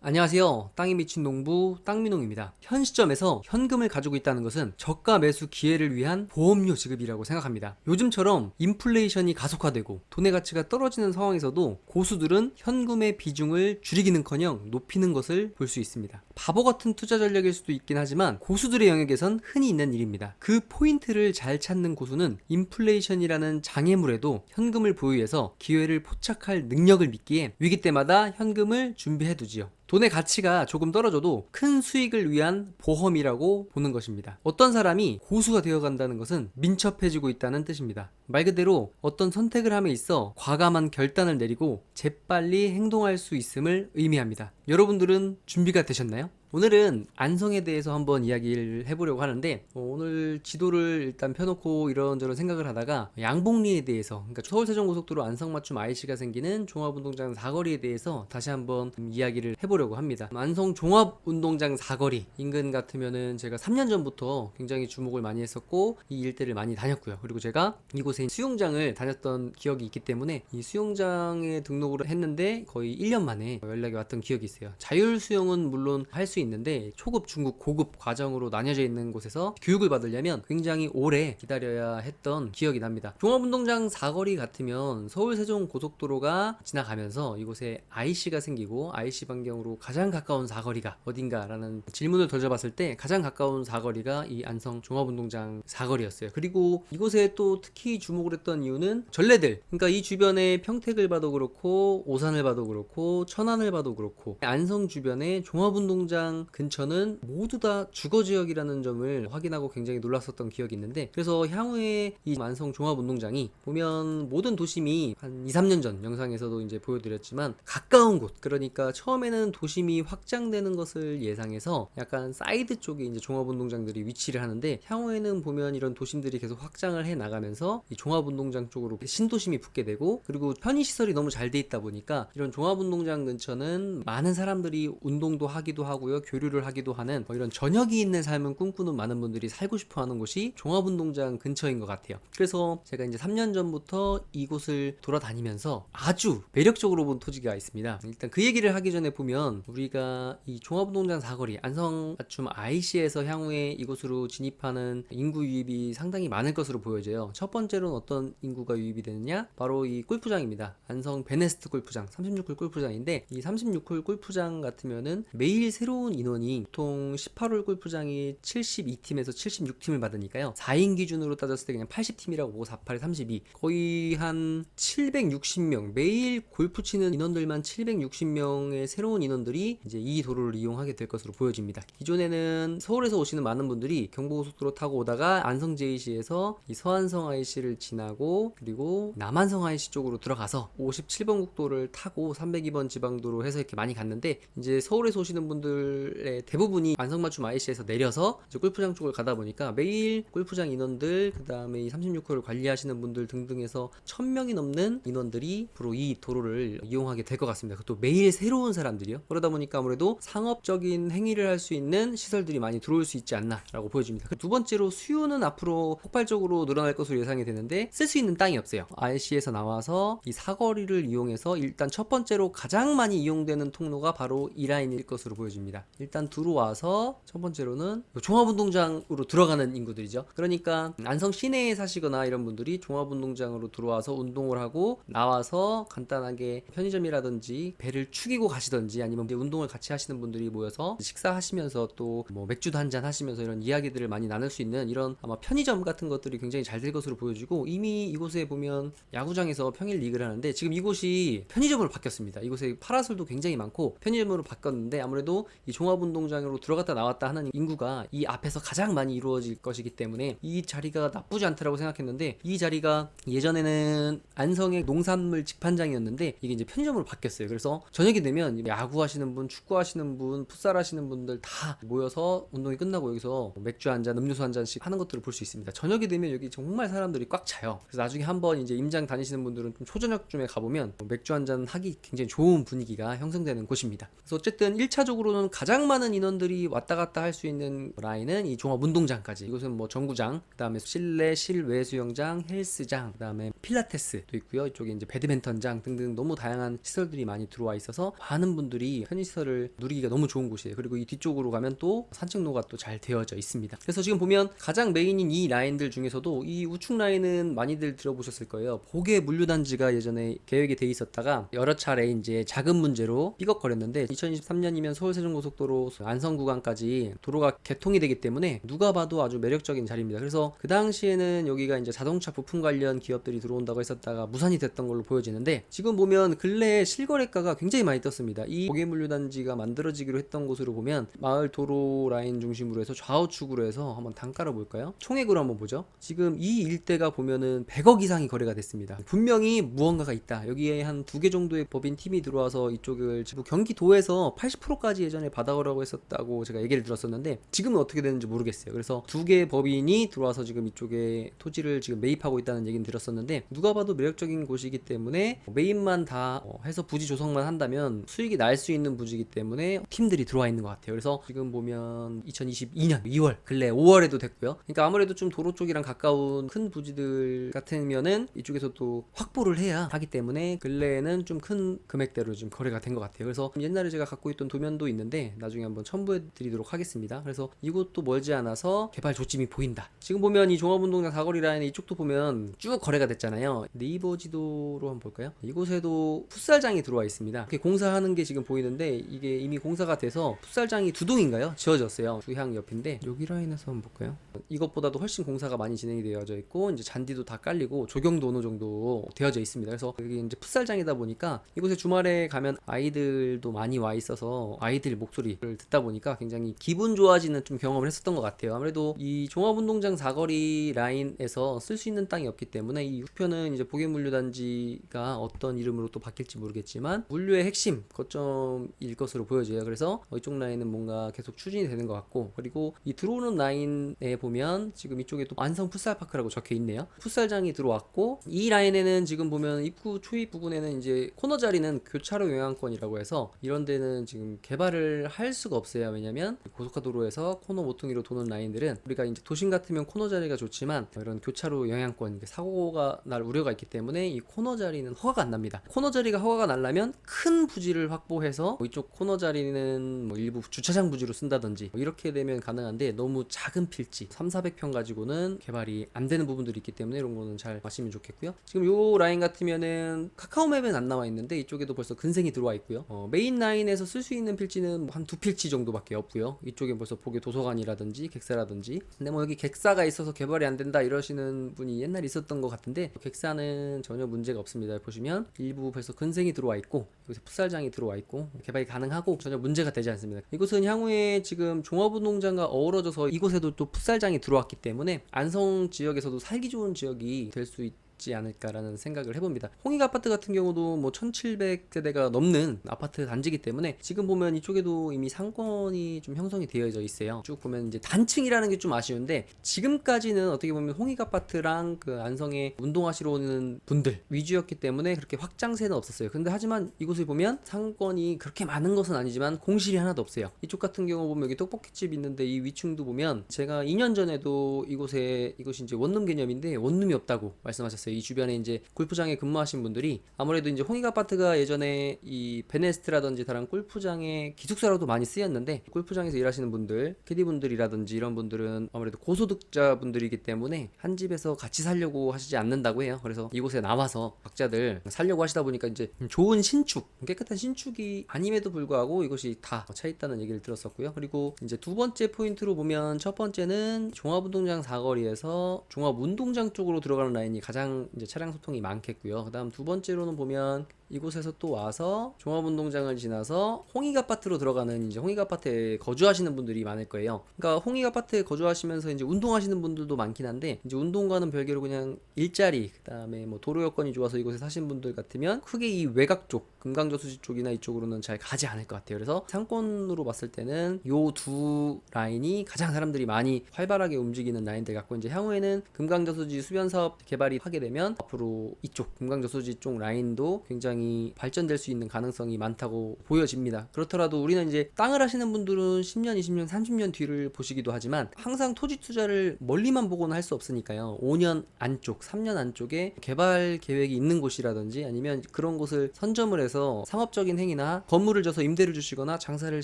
안녕하세요. 땅이 미친 농부 땅민홍입니다. 현 시점에서 현금을 가지고 있다는 것은 저가 매수 기회를 위한 보험료 지급이라고 생각합니다. 요즘처럼 인플레이션이 가속화되고 돈의 가치가 떨어지는 상황에서도 고수들은 현금의 비중을 줄이기는커녕 높이는 것을 볼 수 있습니다. 바보 같은 투자 전략일 수도 있긴 하지만 고수들의 영역에선 흔히 있는 일입니다. 그 포인트를 잘 찾는 고수는 인플레이션이라는 장애물에도 현금을 보유해서 기회를 포착할 능력을 믿기에 위기 때마다 현금을 준비해두지요. 돈의 가치가 조금 떨어져도 큰 수익을 위한 보험이라고 보는 것입니다. 어떤 사람이 고수가 되어간다는 것은 민첩해지고 있다는 뜻입니다. 말 그대로 어떤 선택을 함에 있어 과감한 결단을 내리고 재빨리 행동할 수 있음을 의미합니다. 여러분들은 준비가 되셨나요? 오늘은 안성에 대해서 한번 이야기를 해보려고 하는데 오늘 지도를 일단 펴놓고 이런저런 생각을 하다가 양봉리에 대해서, 그러니까 서울세종고속도로 안성맞춤 IC가 생기는 종합운동장 사거리에 대해서 다시 한번 이야기를 해보려고 합니다. 안성 종합운동장 사거리 인근 같으면은 제가 3년 전부터 굉장히 주목을 많이 했었고 이 일대를 많이 다녔고요. 그리고 제가 이곳에 수영장을 다녔던 기억이 있기 때문에 이 수영장에 등록을 했는데 거의 1년 만에 연락이 왔던 기억이 있어요. 자율수영은 물론 할 수 있는데 초급, 중급, 고급 과정으로 나뉘어져 있는 곳에서 교육을 받으려면 굉장히 오래 기다려야 했던 기억이 납니다. 종합운동장 사거리 같으면 서울세종고속도로가 지나가면서 이곳에 IC가 생기고 IC 반경으로 가장 가까운 사거리가 어딘가라는 질문을 던져봤을 때 가장 가까운 사거리가 이 안성 종합운동장 사거리였어요. 그리고 이곳에 또 특히 주목을 했던 이유는 전래들, 그러니까 이 주변에 평택을 봐도 그렇고 오산을 봐도 그렇고 천안을 봐도 그렇고 안성 주변에 종합운동장 근처는 모두 다 주거지역이라는 점을 확인하고 굉장히 놀랐었던 기억이 있는데, 그래서 향후에 이 안성 종합운동장이 보면 모든 도심이 한 2, 3년 전 영상에서도 이제 보여드렸지만 가까운 곳, 그러니까 처음에는 도심이 확장되는 것을 예상해서 약간 사이드 쪽에 이제 종합운동장들이 위치를 하는데, 향후에는 보면 이런 도심들이 계속 확장을 해 나가면서 이 종합운동장 쪽으로 신도심이 붙게 되고, 그리고 편의시설이 너무 잘 돼 있다 보니까 이런 종합운동장 근처는 많은 사람들이 운동도 하기도 하고요, 교류를 하기도 하는 이런 저녁이 있는 삶을 꿈꾸는 많은 분들이 살고 싶어 하는 곳이 종합운동장 근처인 것 같아요. 그래서 제가 이제 3년 전부터 이곳을 돌아다니면서 아주 매력적으로 본 토지가 있습니다. 일단 그 얘기를 하기 전에 보면 우리가 이 종합운동장 사거리 안성맞춤 IC에서 향후에 이곳으로 진입하는 인구 유입이 상당히 많을 것으로 보여져요. 첫 번째로는 어떤 인구가 유입이 되느냐, 바로 이 골프장입니다. 안성 베네스트 골프장 36홀 골프장인데, 이 36홀 골프장 같으면은 매일 새로운 인원이 보통 18홀 골프장이 72팀에서 76팀을 받으니까요, 4인 기준으로 따졌을 때 그냥 80팀이라고 보고 48에 32, 거의 한 760명, 매일 골프 치는 인원들만 760명의 새로운 인원들이 이제 이 도로를 이용하게 될 것으로 보여집니다. 기존에는 서울에서 오시는 많은 분들이 경부고속도로 타고 오다가 안성 JC에서 이 서안성 IC를 지나고 그리고 남안성 IC 쪽으로 들어가서 57번 국도를 타고 302번 지방도로 해서 이렇게 많이 갔는데, 이제 서울에서 오시는 분들의 대부분이 안성맞춤 IC에서 내려서 이제 골프장 쪽을 가다 보니까 매일 골프장 인원들, 그 다음에 이 36홀을 관리하시는 분들 등등해서 1000명이 넘는 인원들이 앞으로 이 도로를 이용하게 될 것 같습니다. 그것도 매일 새로운 사람들이요. 그러다 보니까 아무래도 상업적인 행위를 할 수 있는 시설들이 많이 들어올 수 있지 않나 라고 보여집니다. 두 번째로 수요는 앞으로 폭발적으로 늘어날 것으로 예상이 되는데 쓸 수 있는 땅이 없어요. IC에서 나와서 이 사거리를 이용해서 일단 첫 번째로 가장 많이 이용되는 통로가 바로 이 라인일 것으로 보여집니다. 일단 들어와서 첫 번째로는 종합운동장으로 들어가는 인구들이죠. 그러니까 안성 시내에 사시거나 이런 분들이 종합운동장으로 들어와서 운동을 하고 나와서 간단하게 편의점이라든지 배를 축이고 가시던지, 아니면 운동을 같이 하시는 분들이 모여서 식사하시면서 또 뭐 맥주도 한잔 하시면서 이런 이야기들을 많이 나눌 수 있는 이런 아마 편의점 같은 것들이 굉장히 잘 될 것으로 보여지고, 이미 이곳에 보면 야구장에서 평일 리그를 하는데 지금 이곳이 편의점으로 바뀌었습니다. 이곳에 파라솔도 굉장히 많고 편의점으로 바뀌었는데, 아무래도 이 종합운동장으로 들어갔다 나왔다 하는 인구가 이 앞에서 가장 많이 이루어질 것이기 때문에 이 자리가 나쁘지 않다라고 생각했는데, 이 자리가 예전에는 안성의 농산물 직판장이었는데 이게 이제 편의점으로 바뀌었어요. 그래서 저녁이 되면 야구 하시는 분, 축구 하시는 분, 풋살 하시는 분들 다 모여서 운동이 끝나고 여기서 맥주 한 잔, 음료수 한 잔씩 하는 것들을 볼 수 있습니다. 저녁이 되면 여기 정말 사람들이 꽉 차요. 그래서 나중에 한번 이제 임장 다니시는 분들은 좀 초저녁쯤에 가보면 맥주 한 잔 하기 굉장히 좋은 분위기가 형성되는 곳입니다. 그래서 어쨌든 1차적으로는 가장 가장 많은 인원들이 왔다 갔다 할 수 있는 라인은 이 종합운동장까지. 이곳은 뭐 정구장, 그다음에 실내 실외 수영장, 헬스장, 그다음에 필라테스도 있고요. 이쪽에 이제 배드민턴장 등등 너무 다양한 시설들이 많이 들어와 있어서 많은 분들이 편의시설을 누리기가 너무 좋은 곳이에요. 그리고 이 뒤쪽으로 가면 또 산책로가 또 잘 되어져 있습니다. 그래서 지금 보면 가장 메인인 이 라인들 중에서도 이 우측 라인은 많이들 들어보셨을 거예요. 복외 물류단지가 예전에 계획이 돼 있었다가 여러 차례 이제 자금 문제로 삐걱거렸는데 2023년이면 서울세종고속도로 안성 구간까지 도로가 개통이 되기 때문에 누가 봐도 아주 매력적인 자리입니다. 그래서 그 당시에는 여기가 이제 자동차 부품 관련 기업들이 들어온다고 했었다가 무산이 됐던 걸로 보여지는데 지금 보면 근래에 실거래가가 굉장히 많이 떴습니다. 이 복외 물류단지가 만들어지기로 했던 곳으로 보면 마을 도로 라인 중심으로 해서 좌우측으로 해서 한번 단가를 볼까요? 총액으로 한번 보죠. 지금 이 일대가 보면은 100억 이상이 거래가 됐습니다. 분명히 무언가가 있다. 여기에 한 2개 정도의 법인 팀이 들어와서 이쪽을 경기도에서 80%까지 예전에 받아오라고 했었다고 제가 얘기를 들었었는데 지금은 어떻게 되는지 모르겠어요. 그래서 2개 법인이 들어와서 지금 이쪽에 토지를 지금 매입하고 있다는 얘기는 들었었는데 누가 봐도 매력적인 곳이기 때문에 매입만 다 해서 부지 조성만 한다면 수익이 날 수 있는 부지이기 때문에 팀들이 들어와 있는 것 같아요. 그래서 지금 보면 2022년 2월 근래 5월에도 됐고요. 그러니까 아무래도 좀 도로 쪽이랑 가까운 큰 부지들 같으면은 이쪽에서 또 확보를 해야 하기 때문에 근래에는 좀 큰 금액대로 좀 거래가 된 것 같아요. 그래서 옛날에 제가 갖고 있던 도면도 있는데 나중에 한번 첨부해 드리도록 하겠습니다. 그래서 이곳도 멀지 않아서 개발 조짐이 보인다. 지금 보면 이 종합운동장 사거리 라인 이쪽도 보면 쭉 거래가 됐잖아요. 네이버 지도로 한번 볼까요? 이곳에도 풋살장이 들어와 있습니다. 이렇게 공사하는 게 지금 보이는데 이게 이미 공사가 돼서 풋살장이 2동인가요? 지어졌어요. 주향 옆인데 여기 라인에서 한번 볼까요? 이것보다도 훨씬 공사가 많이 진행이 되어져 있고 이제 잔디도 다 깔리고 조경도 어느 정도 되어져 있습니다. 그래서 여기 이제 풋살장이다 보니까 이곳에 주말에 가면 아이들도 많이 와 있어서 아이들 목소리를 듣다 보니까 굉장히 기분 좋아지는 좀 경험을 했었던 것 같아요. 아무래도 이 종합운동장 사거리 라인에서 쓸 수 있는 땅이 없기 때문에 이 우편은 이제 복외물류단지가 어떤 이름으로 또 바뀔지 모르겠지만 물류의 핵심 거점일 것으로 보여져요. 그래서 이쪽 라인은 뭔가 계속 추진이 되는 것 같고 그리고 이 들어오는 라인에 보면 지금 이쪽에 또 안성 풋살파크라고 적혀 있네요. 풋살장이 들어왔고 이 라인에는 지금 보면 입구 초입 부분에는 이제 코너 자리는 교차로 영향권이라고 해서 이런 데는 지금 개발을 할 수가 없어요. 왜냐면 고속화도로에서 코너 모퉁이로 도는 라인들은 우리가 이제 도심 같으면 코너 자리가 좋지만 이런 교차로 영향권 사고가 날 우려가 있기 때문에 이 코너 자리는 허가가 안 납니다. 코너 자리가 허가가 나려면 큰 부지를 확보해서 이쪽 코너 자리는 뭐 일부 주차장 부지로 쓴다든지 이렇게 되면 가능한데 너무 작은 필지 3,400평 가지고는 개발이 안 되는 부분들이 있기 때문에 이런 거는 잘 아시면 좋겠고요. 지금 요 라인 같으면은 카카오맵엔 안 나와 있는데 이쪽에도 벌써 근생이 들어와 있고요. 메인 라인에서 쓸 수 있는 필지는 한 2필지 정도밖에 없고요. 이쪽에 벌써 복외 도서관이라든지 객사라든지 근데 뭐 여기 객사가 있어서 개발이 안 된다 이러시는 분이 옛날에 있었던 것 같은데 객사는 전혀 문제가 없습니다. 보시면 일부 벌써 근생이 들어와 있고 여기서 풋살장이 들어와 있고 개발이 가능하고 전혀 문제가 되지 않습니다. 이곳은 향후에 지금 종합운동장과 어우러져서 이곳에도 또 풋살장이 들어왔기 때문에 안성 지역에서도 살기 좋은 지역이 될 수 있지 않을까라는 생각을 해봅니다. 홍익 아파트 같은 경우도 뭐 1700세대가 넘는 아파트 단지이기 때문에 지금 보면 이쪽에도 이미 상권이 좀 형성이 되어져 있어요. 쭉 보면 이제 단층이라는 게 좀 아쉬운데 지금까지는 어떻게 보면 홍익 아파트랑 그 안성에 운동하시러 오는 분들 위주였기 때문에 그렇게 확장세는 없었어요. 근데 하지만 이곳을 보면 상권이 그렇게 많은 것은 아니지만 공실이 하나도 없어요. 이쪽 같은 경우 보면 여기 떡볶이집 있는데 이 위층도 보면 제가 2년 전에도 이곳이 이제 원룸 개념인데 원룸이 없다고 말씀하셨어요. 이 주변에 이제 골프장에 근무하신 분들이 아무래도 이제 홍익 아파트가 예전에 이 베네스트라든지 다른 골프장의 기숙사로도 많이 쓰였는데 골프장에서 일하시는 분들, 캐디분들이라든지 이런 분들은 아무래도 고소득자분들이기 때문에 한 집에서 같이 살려고 하시지 않는다고 해요. 그래서 이곳에 나와서 각자들 살려고 하시다 보니까 이제 좋은 신축, 깨끗한 신축이 아님에도 불구하고 이것이 다 차 있다는 얘기를 들었었고요. 그리고 이제 두 번째 포인트로 보면 첫 번째는 종합운동장 사거리에서 종합운동장 쪽으로 들어가는 라인이 가장 이제 차량 소통이 많겠고요. 그 다음 두 번째로는 보면 이곳에서 또 와서 종합운동장을 지나서 홍익 아파트로 들어가는 이제 홍익 아파트에 거주하시는 분들이 많을 거예요. 그러니까 홍익 아파트에 거주하시면서 이제 운동하시는 분들도 많긴 한데 이제 운동과는 별개로 그냥 일자리 그다음에 뭐 도로 여건이 좋아서 이곳에 사신 분들 같으면 크게 이 외곽 쪽 금강저수지 쪽이나 이쪽으로는 잘 가지 않을 것 같아요. 그래서 상권으로 봤을 때는 요 두 라인이 가장 사람들이 많이 활발하게 움직이는 라인들 같고 이제 향후에는 금강저수지 수변사업 개발이 하게 되면 앞으로 이쪽 금강저수지 쪽 라인도 굉장히 굉장히 발전될 수 있는 가능성이 많다고 보여집니다. 그렇더라도 우리는 이제 땅을 하시는 분들은 10년, 20년, 30년 뒤를 보시기도 하지만 항상 토지 투자를 멀리만 보고는 할 수 없으니까요. 5년 안쪽, 3년 안쪽에 개발 계획이 있는 곳이라든지 아니면 그런 곳을 선점을 해서 상업적인 행위나 건물을 져서 임대를 주시거나 장사를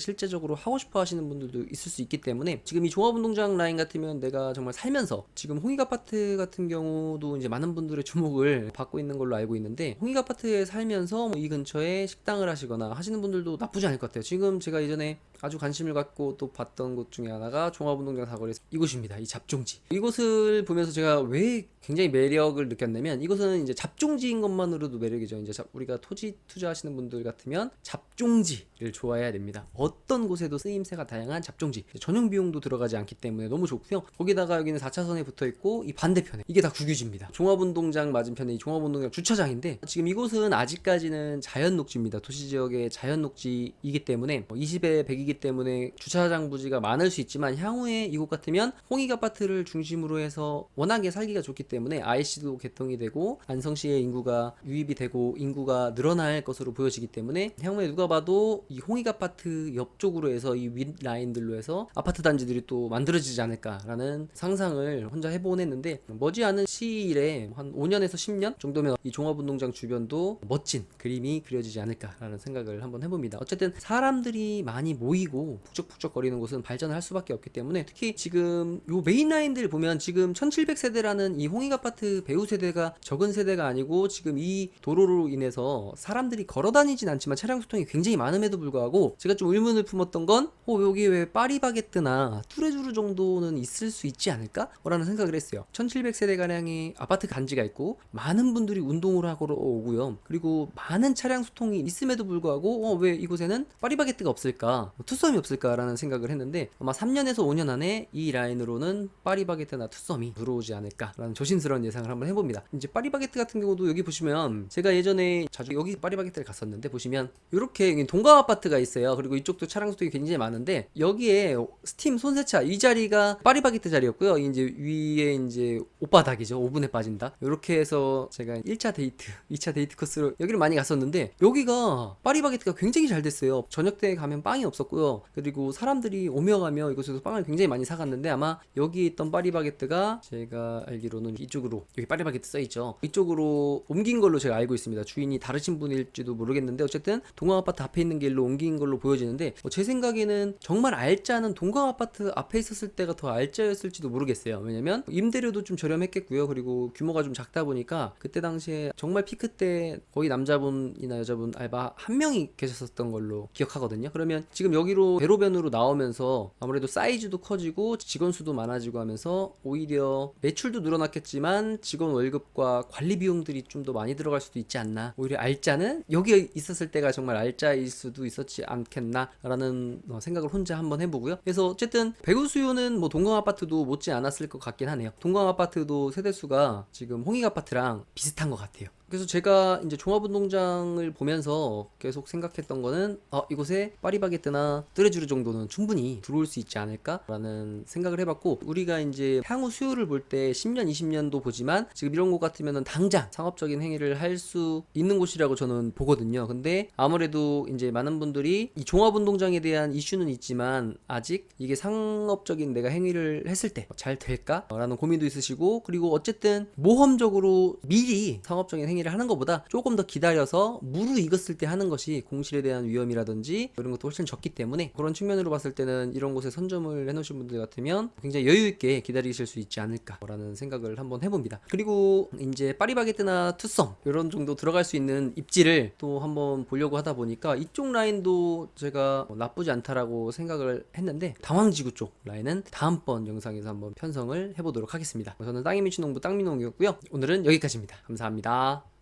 실제적으로 하고 싶어 하시는 분들도 있을 수 있기 때문에 지금 이 종합운동장 라인 같으면 내가 정말 살면서 지금 홍익아파트 같은 경우도 이제 많은 분들의 주목을 받고 있는 걸로 알고 있는데 홍익아파트에 살면서 이 근처에 식당을 하시거나 하시는 분들도 나쁘지 않을 것 같아요. 지금 제가 예전에 아주 관심을 갖고 또 봤던 곳 중에 하나가 종합운동장 사거리 이곳입니다. 이 잡종지. 이곳을 보면서 제가 왜 굉장히 매력을 느꼈냐면 이곳은 이제 잡종지인 것만으로도 매력이죠. 이제 우리가 토지 투자하시는 분들 같으면 잡종지를 좋아해야 됩니다. 어떤 곳에도 쓰임새가 다양한 잡종지. 전용 비용도 들어가지 않기 때문에 너무 좋고요. 거기다가 여기는 4차선에 붙어 있고 이 반대편에 이게 다 국유지입니다. 종합운동장 맞은편에 이 종합운동장 주차장인데 지금 이곳은 아직까지는 자연녹지입니다. 도시지역의 자연녹지이기 때문에 20에 100이기 때문에 주차장 부지가 많을 수 있지만 향후에 이곳 같으면 홍익아파트를 중심으로 해서 워낙에 살기가 좋기 때문에 IC도 개통이 되고 안성시의 인구가 유입이 되고 인구가 늘어날 것으로 보여지기 때문에 향후에 누가 봐도 이 홍익아파트 옆쪽으로 해서 이 윗 라인들로 해서 아파트 단지들이 또 만들어지지 않을까라는 상상을 혼자 해보곤 했는데 머지않은 시일에 한 5년에서 10년 정도면 이 종합운동장 주변도 멋진 그림이 그려지지 않을까라는 생각을 한번 해봅니다. 어쨌든 사람들이 많이 모이고 북적북적거리는 곳은 발전을 할 수밖에 없기 때문에 특히 지금 요 메인 라인들 보면 지금 1700세대라는 이 홍익아파트 배후 세대가 적은 세대가 아니고 지금 이 도로로 인해서 사람들이 걸어다니진 않지만 차량 소통이 굉장히 많음에도 불구하고 제가 좀 의문을 품었던 건 여기 왜 파리바게뜨나 뚜레쥬르 정도는 있을 수 있지 않을까? 라는 생각을 했어요. 1700세대가량의 아파트 단지가 있고 많은 분들이 운동을 하러 오고요. 그리고 많은 차량 소통이 있음에도 불구하고 왜 이곳에는 파리바게뜨가 없을까? 투썸이 없을까라는 생각을 했는데 아마 3년에서 5년 안에 이 라인으로는 파리바게뜨나 투썸이 들어오지 않을까라는 조심스러운 예상을 한번 해봅니다. 이제 파리바게뜨 같은 경우도 여기 보시면 제가 예전에 자주 여기 파리바게뜨를 갔었는데 보시면 이렇게 동강 아파트가 있어요. 그리고 이쪽도 차량 소통이 굉장히 많은데 여기에 스팀 손세차 이 자리가 파리바게뜨 자리였고요. 이제 위에 이제 옷바닥이죠. 오븐에 빠진다. 이렇게 해서 제가 1차 데이트, 2차 데이트 코스로 여기를 많이 갔었는데 여기가 파리바게뜨가 굉장히 잘 됐어요. 저녁 때 가면 빵이 없었고요. 그리고 사람들이 오며 가며 이곳에서 빵을 굉장히 많이 사갔는데 아마 여기 있던 파리바게뜨가 제가 알기로는 이쪽으로 여기 파리바게뜨 써있죠. 이쪽으로 옮긴 걸로 제가 알고 있습니다. 주인이 다르신 분일지도 모르겠는데 어쨌든 동강아파트 앞에 있는 길로 옮긴 걸로 보여지는데 제 생각에는 정말 알짜는 동강아파트 앞에 있었을 때가 더 알짜였을지도 모르겠어요. 왜냐면 임대료도 좀 저렴했겠고요. 그리고 규모가 좀 작다 보니까 그때 당시에 정말 피크 때 거의 남자분이나 여자분 알바 한 명이 계셨었던 걸로 기억하거든요. 그러면 지금 여기로 대로변으로 나오면서 아무래도 사이즈도 커지고 직원 수도 많아지고 하면서 오히려 매출도 늘어났겠지만 직원 월급과 관리 비용들이 좀 더 많이 들어갈 수도 있지 않나. 오히려 알짜는 여기 있었을 때가 정말 알짜일 수도 있었지 않겠나라는 생각을 혼자 한번 해보고요. 그래서 어쨌든 배우 수요는 뭐 동강아파트도 못지 않았을 것 같긴 하네요. 동강아파트도 세대수가 지금 홍익아파트랑 비슷한 것 같아요. 그래서 제가 이제 종합운동장을 보면서 계속 생각했던 거는 이곳에 파리바게뜨나 뚜레쥬르 정도는 충분히 들어올 수 있지 않을까라는 생각을 해봤고 우리가 이제 향후 수요를 볼 때 10년, 20년도 보지만 지금 이런 곳 같으면은 당장 상업적인 행위를 할 수 있는 곳이라고 저는 보거든요. 근데 아무래도 이제 많은 분들이 이 종합운동장에 대한 이슈는 있지만 아직 이게 상업적인 내가 행위를 했을 때 잘 될까? 라는 고민도 있으시고 그리고 어쨌든 모험적으로 미리 상업적인 행위를 하는 것보다 조금 더 기다려서 무르익었을 때 하는 것이 공실에 대한 위험이라든지 이런 것도 훨씬 적기 때문에 그런 측면으로 봤을 때는 이런 곳에 선점을 해놓으신 분들 같으면 굉장히 여유있게 기다리실 수 있지 않을까라는 생각을 한번 해봅니다. 그리고 이제 파리바게뜨나 투썸 이런 정도 들어갈 수 있는 입지를 또 한번 보려고 하다 보니까 이쪽 라인도 제가 나쁘지 않다라고 생각을 했는데 당황지구 쪽 라인은 다음번 영상에서 한번 편성을 해보도록 하겠습니다. 저는 땅이 미친 농부 땅민농이었고요. 오늘은 여기까지입니다. 감사합니다.